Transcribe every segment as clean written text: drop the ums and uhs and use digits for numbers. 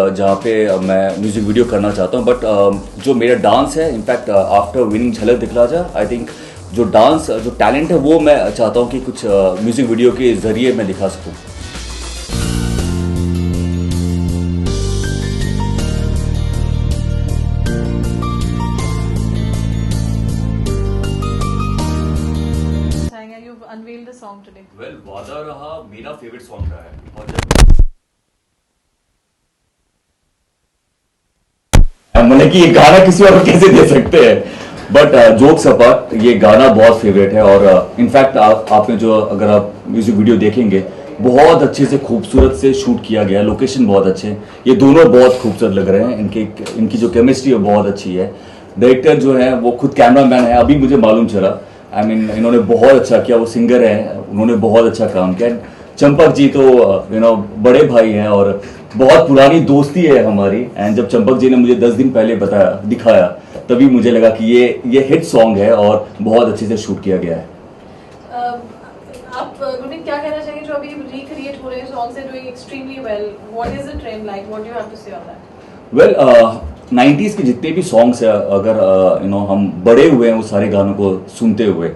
जहाँ पे मैं म्यूज़िक वीडियो करना चाहता हूँ, बट जो मेरा डांस है, इनफैक्ट आफ्टर विनिंग झलक दिखला जा, आई थिंक जो डांस जो टैलेंट है वो मैं चाहता हूँ कि कुछ म्यूज़िक वीडियो के ज़रिए मैं दिखा सकूँ। Unveil the song today. Well, वादा रहा मेरा फेवरेट सॉन्ग रहा है, और जब मैंने कि ये गाना किसी और को कैसे दे सकते हैं, बट जोक्स अपार्ट ये गाना बहुत फेवरेट है। और इनफैक्ट आपने जो अगर आप म्यूजिक वीडियो देखेंगे बहुत अच्छे से खूबसूरत से शूट किया गया है, लोकेशन बहुत अच्छे हैं, ये दोनों बहुत खूबसूरत लग रहे हैं, इनकी जो केमिस्ट्री है बहुत अच्छी है। डायरेक्टर जो है वो खुद कैमरामैन है, अभी मुझे मालूम चला। आई मीन इन्होंने बहुत अच्छा किया, वो सिंगर है, उन्होंने बहुत अच्छा काम किया। चंपक जी तो बड़े भाई हैं और बहुत पुरानी दोस्ती है हमारी। एंड जब चंपक जी ने मुझे 10 दिन पहले दिखाया तभी मुझे लगा कि ये हिट सॉन्ग है और बहुत अच्छे से शूट किया गया है। आप गुरमीत क्या कहना चाहिए, जो अभी रिक्रिएट हो रहे हैं songs are doing extremely well, what is the trend like, what do you have to say on that? Well 90s के जितने भी सॉन्ग्स है, अगर हम बड़े हुए हैं वो सारे गानों को सुनते हुए,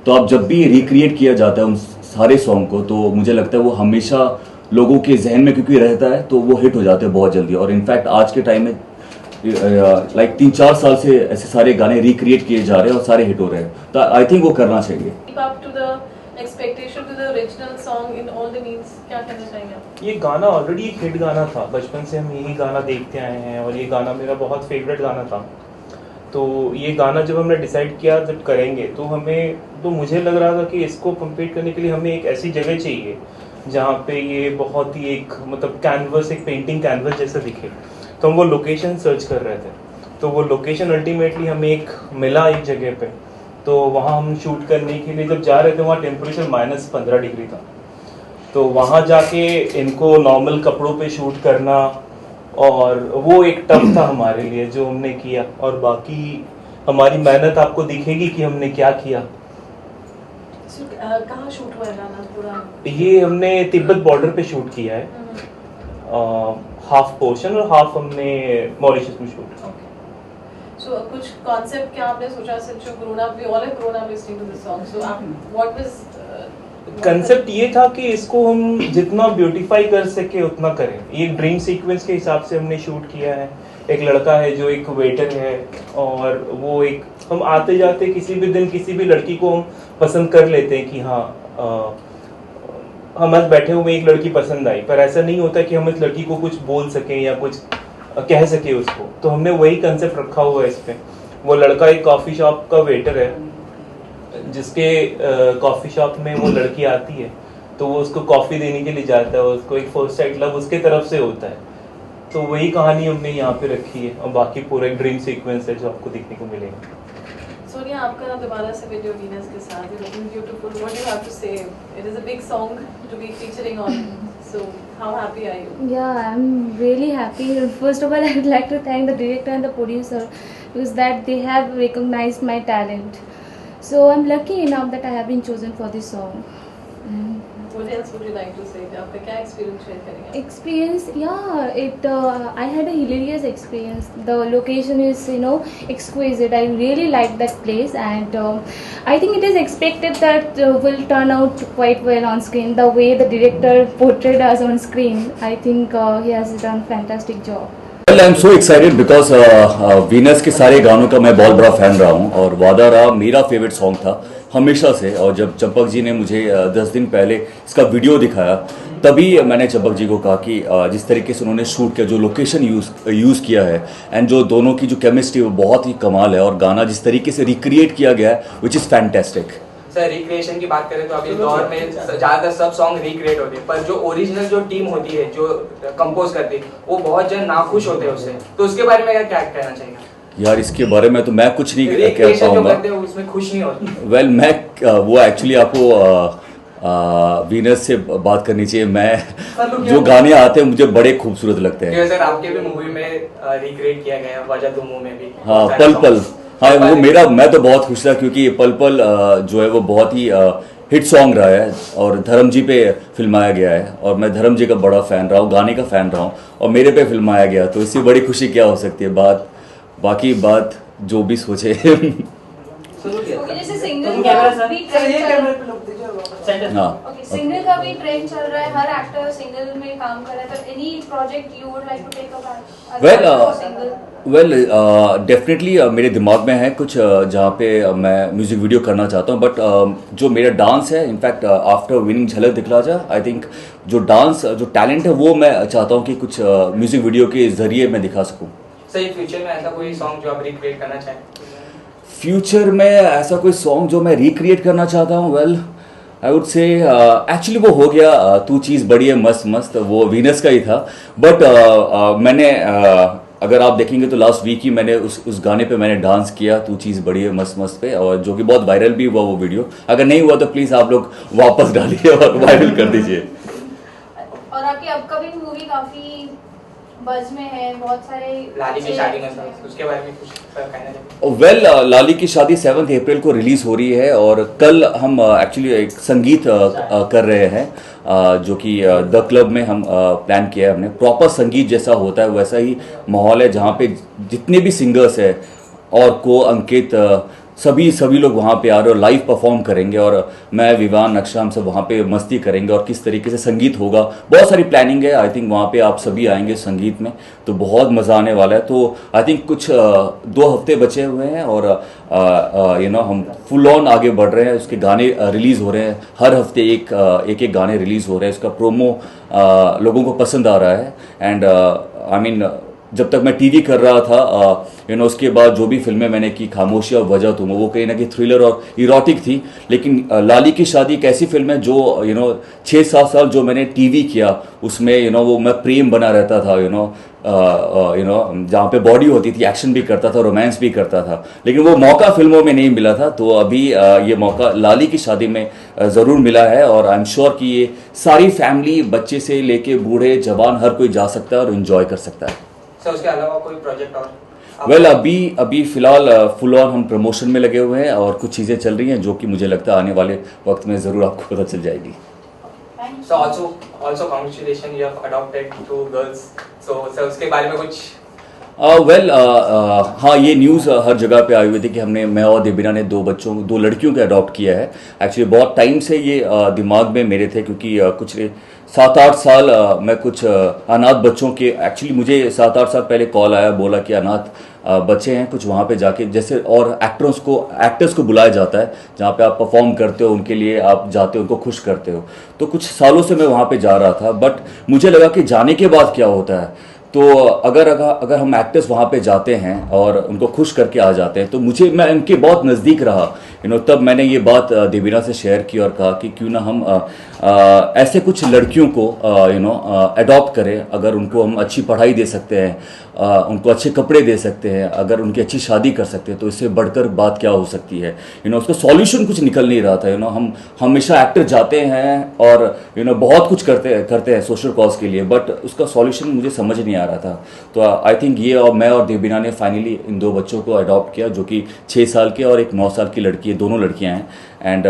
तो अब जब भी रिक्रिएट किया जाता है उन सारे सॉन्ग को, तो मुझे लगता है वो हमेशा लोगों के जहन में क्योंकि रहता है तो वो हिट हो जाते हैं बहुत जल्दी। और इनफैक्ट आज के टाइम में लाइक 3-4 साल से ऐसे सारे गाने रिक्रिएट किए जा रहे हैं और सारे हिट हो रहे हैं, तो आई थिंक वो करना चाहिए। Expectation to the original song in all the means, क्या कहना चाहेंगे आप? ये गाना ऑलरेडी एक हिट गाना था, बचपन से हम यही गाना देखते आए हैं और ये गाना मेरा बहुत फेवरेट गाना था। तो ये गाना जब हमने डिसाइड किया जब करेंगे तो मुझे लग रहा था कि इसको कंप्लीट करने के लिए हमें एक ऐसी जगह चाहिए जहाँ पे ये बहुत ही एक मतलब कैनवस, एक पेंटिंग कैनवस जैसा दिखे। तो हम वो लोकेशन सर्च कर रहे थे, तो वो लोकेशन अल्टीमेटली हमें एक मिला एक जगह पे। तो वहाँ हम शूट करने के लिए जब जा रहे थे, वहाँ टेम्परेचर -15 डिग्री था। तो वहाँ जाके इनको नॉर्मल कपड़ों पे शूट करना, और वो एक टफ था हमारे लिए जो हमने किया। और बाकी हमारी मेहनत आपको दिखेगी कि हमने क्या किया। कहाँ शूट हुआ है गाना पूरा? ये हमने तिब्बत बॉर्डर पे शूट किया है, हाफ पोर्शन और हाफ हमने मॉरिशस में शूट। So कुछ कॉन्सेप्ट क्या आपने सोचा, since you grown up, we all have grown up listening to this song, so what was concept ये था कि इसको हम जितना ब्यूटीफाई कर सके उतना करें। ये ड्रीम सीक्वेंस के हिसाब से हमने शूट किया है। एक लड़का है जो एक वेटर है, और वो एक हम आते जाते किसी भी दिन किसी भी लड़की को हम पसंद कर लेते हैं कि हाँ हम आज बैठे हुए एक लड़की पसंद आई, पर ऐसा नहीं होता कि हम इस लड़की को कुछ बोल सकें या कुछ कह सके उसको। तो हमने वही कंसेप्ट रखा हुआ है इस पे। वो लड़का एक कॉफ़ी शॉप का वेटर है, जिसके कॉफ़ी शॉप में वो लड़की आती है, तो वो उसको कॉफ़ी देने के लिए जाता है, उसको एक फर्स्ट साइड लव उसके तरफ से होता है। तो वही कहानी हमने यहाँ पे रखी है, और बाकी पूरा एक ड्रीम सीक्वेंस है जो आपको देखने को मिलेगा। सोनिया, आपका दोबारा से वीडियो वीनस के साथ, you looking beautiful, what do you have to say? It is a big song to be featuring on, so how happy are you? Yeah, I'm really happy. First of all, I would like to thank the director and the producer, because that they have recognized my talent. So I'm lucky enough that I have been chosen for this song. What else would you like to say? आपका क्या experience share करेंगे? Experience, yeah, I had a hilarious experience. The location is, exquisite. I really liked that place, and I think it is expected that will turn out quite well on screen. The way the director portrayed us on screen, I think he has done fantastic job. Well, I'm so excited because Venus के सारे गानों का मैं बहुत बड़ा fan रहा हूँ, और वादा रहा मेरा फेवरेट सॉन्ग था हमेशा से। और जब चंपक जी ने मुझे 10 दिन पहले इसका वीडियो दिखाया, तभी मैंने चंपक जी को कहा कि जिस तरीके से उन्होंने शूट किया, जो लोकेशन यूज़ किया है, एंड जो दोनों की जो केमिस्ट्री वो बहुत ही कमाल है, और गाना जिस तरीके से रिक्रिएट किया गया है which is fantastic. Sir, recreation की बात करें तो अभी दौर में ज़्यादातर सब सॉन्ग रिक्रिएट होते हैं, पर जो ओरिजिनल जो टीम होती है जो कंपोज करती है वो बहुत जन नाखुश होते हैं उससे, तो उसके बारे में क्या कहना चाहिए? यार इसके बारे में तो मैं कुछ नहीं कह पाऊंगा। उसमें खुश नहीं होती। वेल मैं वो एक्चुअली आपको वीनस से बात करनी चाहिए। मैं जो गाने आते हैं मुझे बड़े खूबसूरत लगते हैं। सर, आपके भी मूवी में रिक्रिएट किया गया, वजह तुम में भी। हाँ, पल पल, हाँ वो मैं तो बहुत खुश था, क्योंकि पल पल जो है वो बहुत ही हिट सॉन्ग रहा है और धर्म जी पे फिल्माया गया है और मैं धर्म जी का बड़ा फ़ैन रहा हूँ, गाने का फ़ैन रहा हूँ और मेरे पे फिल्माया गया, तो इससे बड़ी खुशी क्या हो सकती है। बाकी बात जो भी सोचे। ओके, जैसे सिंगल का भी ट्रेंड हाँ ओके, सिंगल का भी ट्रेंड चल रहा है, हर एक्टर सिंगल में काम कर रहा है, तो any project you would like to take up? Well definitely मेरे दिमाग में है कुछ जहाँ पे मैं म्यूज़िक वीडियो करना चाहता हूँ, बट जो मेरा डांस है, इनफैक्ट आफ्टर विनिंग झलक दिखला जा, आई थिंक जो डांस जो टैलेंट है वो मैं चाहता हूँ कि कुछ म्यूज़िक वीडियो के ज़रिए मैं दिखा सकूँ। सही फ्यूचर में ऐसा कोई सॉन्ग जो आप रिक्रिएट करना चाहें? फ्यूचर में ऐसा कोई सॉन्ग जो मैं रिक्रिएट करना चाहता हूँ, well I would say actually वो हो गया तू चीज़ बड़ी है मस्त मस्त, वो वीनस का ही था, बट मैंने अगर आप देखेंगे तो लास्ट वीक ही मैंने उस गाने पे मैंने डांस किया, तू चीज़ बड़ी है मस्त मस्त पे, और जो कि बहुत वायरल भी हुआ वो वीडियो। अगर नहीं हुआ तो प्लीज़ आप लोग वापस डालिए और वायरल कर दीजिए। और आपकी अपकमिंग मूवी काफी बज में है, बहुत सारे लाली की शादी में उसके बारे में कुछ कहना चाहिए? वेल लाली की शादी 7 अप्रैल को रिलीज़ हो रही है और कल हम एक्चुअली एक संगीत कर रहे हैं जो कि द क्लब में हम प्लान किया है हमने। प्रॉपर संगीत जैसा होता है वैसा ही माहौल है, जहाँ पे जितने भी सिंगर्स हैं और को अंकित सभी लोग वहाँ पे आ रहे हैं और लाइव परफॉर्म करेंगे, और मैं विवान नक्शा हम सब वहाँ पे मस्ती करेंगे और किस तरीके से संगीत होगा, बहुत सारी प्लानिंग है। आई थिंक वहाँ पे आप सभी आएंगे संगीत में तो बहुत मज़ा आने वाला है। तो आई थिंक कुछ 2 हफ्ते बचे हुए हैं और हम फुल ऑन आगे बढ़ रहे हैं। उसके गाने रिलीज़ हो रहे हैं, हर हफ्ते एक गाने रिलीज़ हो रहे हैं। उसका प्रोमो लोगों को पसंद आ रहा है एंड आई मीन जब तक मैं टीवी कर रहा था उसके बाद जो भी फिल्में मैंने की, खामोशी और वजह तुम, वो कहीं ना कहीं थ्रिलर और इरोटिक थी, लेकिन लाली की शादी एक ऐसी फिल्म है जो 6-7 साल जो मैंने टीवी किया उसमें वो मैं प्रेम बना रहता था, जहाँ पे बॉडी होती थी, एक्शन भी करता था, रोमांस भी करता था, लेकिन वो मौका फिल्मों में नहीं मिला था। तो अभी ये मौका लाली की शादी में ज़रूर मिला है और आई एम श्योर कि ये सारी फैमिली, बच्चे से लेके बूढ़े जवान हर कोई जा सकता है और इन्जॉय कर सकता है। सर उसके अलावा कोई प्रोजेक्ट और? वेल अभी फिलहाल फुल ऑन हम प्रमोशन में लगे हुए हैं और कुछ चीज़ें चल रही हैं जो कि मुझे लगता है आने वाले वक्त में ज़रूर आपको पता चल जाएगी। So also congratulations, you have adopted 2 girls. So sir उसके बारे में कुछ? हाँ, ये न्यूज़ हर जगह पे आई हुई थी कि मैं और देबिना ने 2 लड़कियों को अडॉप्ट किया है। एक्चुअली बहुत टाइम से ये दिमाग में मेरे थे, क्योंकि कुछ 7-8 साल मैं कुछ अनाथ बच्चों के, एक्चुअली मुझे 7-8 साल पहले कॉल आया, बोला कि अनाथ बच्चे हैं कुछ वहाँ पे जाके, जैसे और एक्टर्स को बुलाया जाता है जहाँ पे आप परफॉर्म करते हो, उनके लिए आप जाते हो, उनको खुश करते हो। तो कुछ सालों से मैं वहाँ पे जा रहा था, बट मुझे लगा कि जाने के बाद क्या होता है। तो अगर हम एक्टर्स वहाँ पे जाते हैं और उनको खुश करके आ जाते हैं तो मैं उनके बहुत नज़दीक रहा, तब मैंने ये बात देबिना से शेयर की और कहा कि क्यों ना हम ऐसे कुछ लड़कियों को अडॉप्ट करें। अगर उनको हम अच्छी पढ़ाई दे सकते हैं, उनको अच्छे कपड़े दे सकते हैं, अगर उनकी अच्छी शादी कर सकते हैं, तो इससे बढ़कर बात क्या हो सकती है। उसका सॉल्यूशन कुछ निकल नहीं रहा था। हम हमेशा एक्टर जाते हैं और बहुत कुछ करते हैं सोशल कॉज के लिए, बट उसका सॉल्यूशन मुझे समझ नहीं आ रहा था। तो आई थिंक ये और मैं और देबिना ने फाइनली इन 2 बच्चों को अडॉप्ट किया, जो कि 6 साल के और एक 9 साल की लड़की है, दोनों लड़कियां हैं। एंड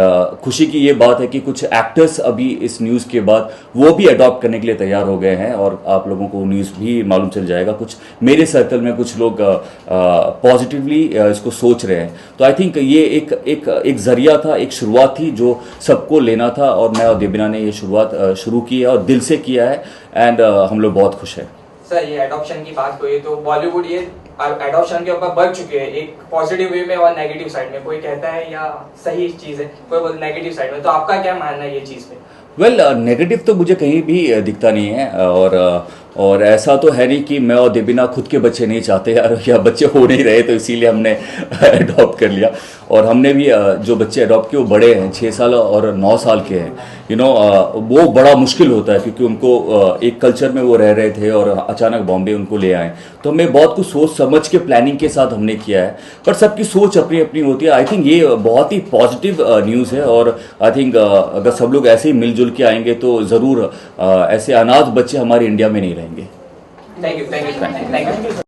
खुशी की ये बात है कि कुछ एक्टर्स अभी इस न्यूज़ के बाद वो भी अडॉप्ट करने के लिए तैयार हो गए हैं और आप लोगों को न्यूज़ भी मालूम चल जाएगा। कुछ मेरे सर्कल में कुछ लोग पॉजिटिवली इसको सोच रहे हैं। तो आई थिंक ये एक जरिया था, एक शुरुआत थी जो सबको लेना था, और मैं और देबिना ने ये शुरुआत शुरू की है और दिल से किया है एंड हम लोग बहुत खुश हैं। सर ये एडॉप्शन की बात हुई तो बॉलीवुड ये एडॉप्शन के ऊपर बढ़ चुके हैं, एक पॉजिटिव वे में और नेगेटिव साइड में। कोई कहता है या सही चीज़ है, कोई नेगेटिव साइड में, तो आपका क्या मानना है ये चीज़ पे? वेल नेगेटिव तो मुझे कहीं भी दिखता नहीं है, और ऐसा तो है नहीं कि मैं और देबिना खुद के बच्चे नहीं चाहते या बच्चे हो नहीं रहे तो इसीलिए हमने अडॉप्ट कर लिया। और हमने भी जो बच्चे अडॉप्ट किए वो बड़े हैं, 6 साल और 9 साल के हैं। वो बड़ा मुश्किल होता है क्योंकि उनको एक कल्चर में वो रह रहे थे और अचानक बॉम्बे उनको ले आए। तो हमें बहुत कुछ सोच समझ के प्लानिंग के साथ हमने किया है, पर सबकी सोच अपनी अपनी होती है। आई थिंक ये बहुत ही पॉजिटिव न्यूज़ है और आई थिंक अगर सब लोग ऐसे ही मिलजुल के आएंगे तो ज़रूर ऐसे अनाथ बच्चे हमारे इंडिया में नहीं रहेंगे। Thank you.